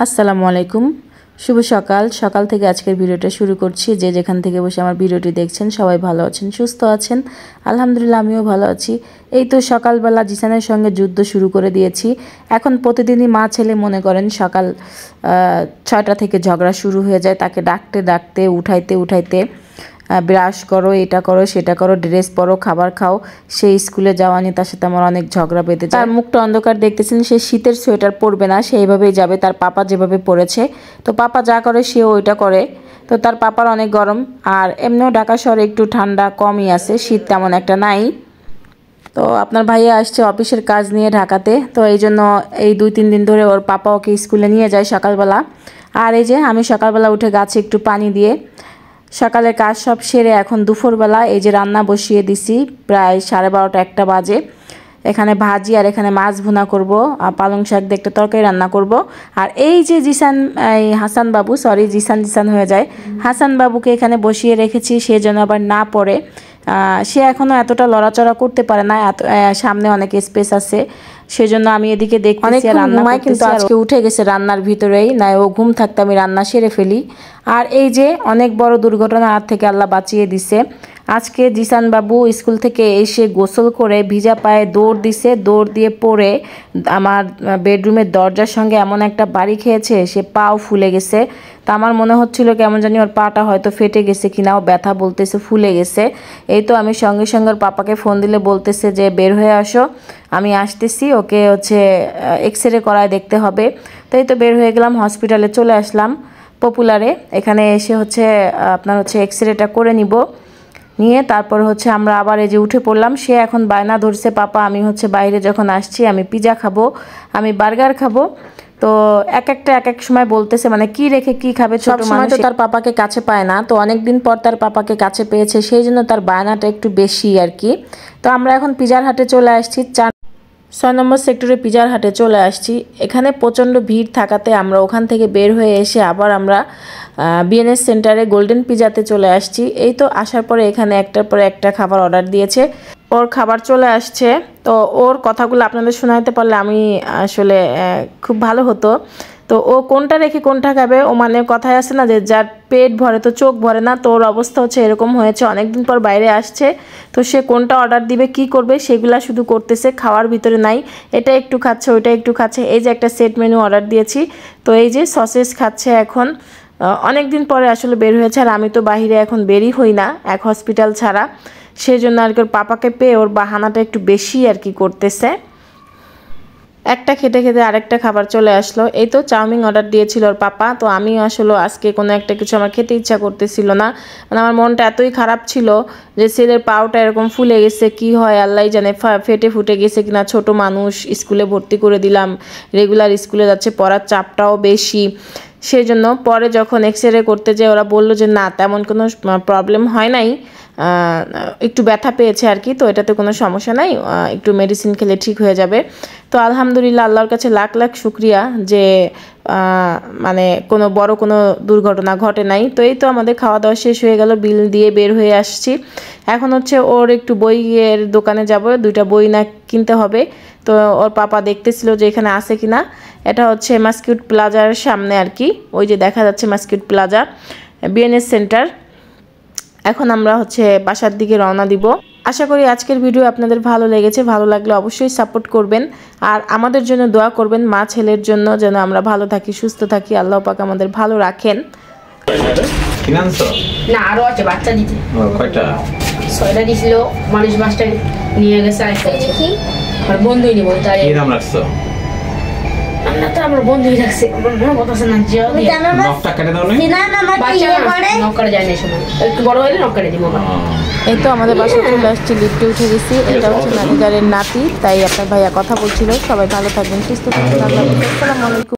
আসসালামু আলাইকুম। শুভ সকাল। সকাল থেকে আজকের ভিডিওটা শুরু করছি। যে যেখান থেকে বসে আমার ভিডিওটি দেখছেন সবাই ভালো আছেন, সুস্থ আছেন। আলহামদুলিল্লাহ আমিও ভালো আছি। এই তো সকালবেলা জিসানের সঙ্গে যুদ্ধ শুরু করে দিয়েছি। এখন প্রতিদিনই মা ছেলে মনে করেন সকাল 6টা থেকে ঝগড়া শুরু হয়ে যায়। তাকে ডাকতে ডাকতে উঠাইতে ব্রাশ করো, এটা করো, সেটা করো, ড্রেস পরো, খাবার খাও। সে স্কুলে যাওয়া নিয়ে তার সাথে আমার অনেক ঝগড়া বেঁধে যায়। তার মুখটা অন্ধকার দেখতেছেন। সে শীতের সোয়েটার পরবে না, সেইভাবেই যাবে তার পাপা যেভাবে পরেছে। তো পাপা যা করে সেও ওইটা করে। তো তার পাপার অনেক গরম, আর এমনিও ঢাকা শহরে একটু ঠান্ডা কমই আছে, শীত তেমন একটা নাই। তো আপনার ভাইয়া আসছে অফিসের কাজ নিয়ে ঢাকাতে, তো এই জন্য এই 2-3 দিন ধরে ওর পাপা ওকে স্কুলে নিয়ে যায় সকালবেলা। আর এই যে আমি সকালবেলা উঠে গাছে একটু পানি দিয়ে সকালের কাজ সব সেরে এখন দুপুরবেলা এই যে রান্না বসিয়ে দিছি। প্রায় 12:30 1টা বাজে। এখানে ভাজি আর এখানে মাছ ভুনা করব, আর পালং শাক দিয়ে একটা তরকারি রান্না করব। আর এই যে হাসান বাবু, সরি জিসান হয়ে যায়, হাসান বাবুকে এখানে বসিয়ে রেখেছি, সে যেন আবার না পড়ে। সে এখনও এতটা লড়াচড়া করতে পারে না, সামনে অনেক স্পেস আছে, সেজন্য আমি এদিকে দেখতেছি। রান্না কিন্তু আজকে উঠে গেছে রান্নার ভিতরেই, না ও ঘুম থাকতে আমি রান্না সেরে ফেলি। আর এই যে অনেক বড় দুর্ঘটনার হাত থেকে আল্লাহ বাঁচিয়ে দিছে। আজকে জিসান বাবু স্কুল থেকে এসে গোসল করে ভিজা পায়ে দৌড় দিছে, দৌড় দিয়ে পড়ে আমার বেডরুমের দরজার সঙ্গে এমন একটা বাড়ি খেয়েছে, সে পাও ফুলে গেছে। তা আমার মনে হচ্ছিল কেমন জানি ওর পাটা হয়তো ফেটে গেছে কিনা, ও ব্যথা বলতেছে, ফুলে গেছে। এই তো আমি সঙ্গে সঙ্গে ওর পাপাকে ফোন দিলে বলতেছে যে বের হয়ে আসো, আমি আসতেছি, ওকে এক্সরে করায় দেখতে হবে। তো এই তো বের হয়ে গেলাম, হসপিটালে চলে আসলাম পপুলারে। এখানে এসে আপনার এক্সরেটা করে নিয়ে তারপর আমরা আবার এই যে উঠে পড়লাম। সে এখন বায়না ধরছে, পাপা আমি বাইরে যখন আসছি আমি পিজা খাবো, আমি বার্গার খাবো। তো এক এক সময় বলতেছে, মানে কি রেখে কি খাবে, ছোট মানুষ তো তার পাপাকে কাছে পায় না। তো অনেকদিন পর তার পাপাকে কাছে পেয়েছে, সেই জন্য তার বায়নাটা একটু বেশি আর কি। তো আমরা এখন পিজার হাটে চলে আসছি, 6 নম্বর সেক্টরে পিজার হাটে চলে আসছি। এখানে প্রচণ্ড ভিড় থাকাতে আমরা ওখান থেকে বের হয়ে এসে আবার আমরা বিএনএস সেন্টারে গোল্ডেন পিজাতে চলে আসছি। এই তো আসার পরে এখানে একটার পরে একটা খাবার অর্ডার দিয়েছে, ওর খাবার চলে আসছে। তো ওর কথাগুলো আপনাদের শোনাতে পারলে আমি আসলে খুব ভালো হতো। তো ও কোনটা রেখে কোনটা খাবে, ও মানে কথায় আছে না যে যার পেট ভরে তো চোখ ভরে না, তো ওর অবস্থা এরকম হয়েছে। অনেকদিন পর বাইরে আসছে, তো সে কোনটা অর্ডার দিবে কি করবে সেগুলা শুধু করতেছে, খাওয়ার ভিতরে নাই। এটা একটু খাচ্ছে, ওইটা একটু খাচ্ছে। এই যে একটা সেট মেনু অর্ডার দিয়েছি, তো এই যে সসেস খাচ্ছে এখন। অনেক দিন পরে আসলে বের হয়েছে, আর আমি তো বাহিরে এখন বেরই হই না এক হসপিটাল ছাড়া, সেই জন্য আর কি ওর পাপাকে পেয়ে ওর বাহানাটা একটু বেশি আর কি করতেছে। একটা খেতে খেতে আরেকটা খাবার চলে আসলো। এই তো চাউমিন অর্ডার দিয়েছিল ওর পাপা। তো আমি আসলে আজকে কোনো একটা কিছু আমার খেতে ইচ্ছা করতেছিল না, মানে আমার মনটা এতই খারাপ ছিল যে ছেলের পাওটা এরকম ফুলে গেছে, কি হয় আল্লাহ জানে, ফেটে ফুটে গেছে কিনা। ছোট মানুষ, স্কুলে ভর্তি করে দিলাম, রেগুলার স্কুলে যাচ্ছে, পড়ার চাপটাও বেশি। সেই জন্য পরে যখন এক্সরে করতে যাই ওরা বললো যে না তেমন কোনো প্রবলেম হয় নাই, একটু ব্যথা পেয়েছে আর কি, তো এটাতে কোনো সমস্যা নাই, একটু মেডিসিন খেলে ঠিক হয়ে যাবে। তো আলহামদুলিল্লাহ আল্লাহর কাছে লাখ লাখ শুক্রিয়া যে মানে কোনো বড় কোনো দুর্ঘটনা ঘটে নাই। তো এই তো আমাদের খাওয়া দাওয়া শেষ হয়ে গেল, বিল দিয়ে বের হয়ে আসছি। এখন ওর একটু বইয়ের দোকানে যাব, 2টা বই না কিনতে হবে। তো ওর পাপা দেখতেছিল যে এখানে আছে কিনা। এটা মাস্কিউট প্লাজার সামনে আর কি, ওই যে দেখা যাচ্ছে মাস্কিউট প্লাজা বিএনএস সেন্টার। এখন আমরা বাসার দিকে রওনা দিব। আশা করি আজকের ভিডিও আপনাদের ভালো লেগেছে। ভালো লাগলে অবশ্যই সাপোর্ট করবেন, আর আমাদের জন্য দোয়া করবেন, মা ছেলের জন্য, যেন আমরা ভালো থাকি, সুস্থ থাকি, আল্লাহ পাক আমাদের ভালো রাখেন। না আরো আছে বাচ্চা দিতে, কয়টা 6টা দিছিল, মানুষ 5টা নিয়ে গেছে। আর বন্ধুই নিব, তাই কি দাম রাখছো? আমরা তো আমার বন্ধুই রাখছে, আমার মনে কথা না যে নকটা কেটে দাও না, বাচ্চা নক করে যায় না, সময় একটু বড় হলে নক করে দিব। এই তো আমাদের বাসায় চলে আসছি, লিফটে উঠে গেছি। এটা ম্যানেজারের নাতি, তাই আপনার ভাইয়া কথা বলছিল। সবাই ভালো থাকবেন, সুস্থ থাকবেন, আল্লাহ হাফেজ, আসসালামু আলাইকুম।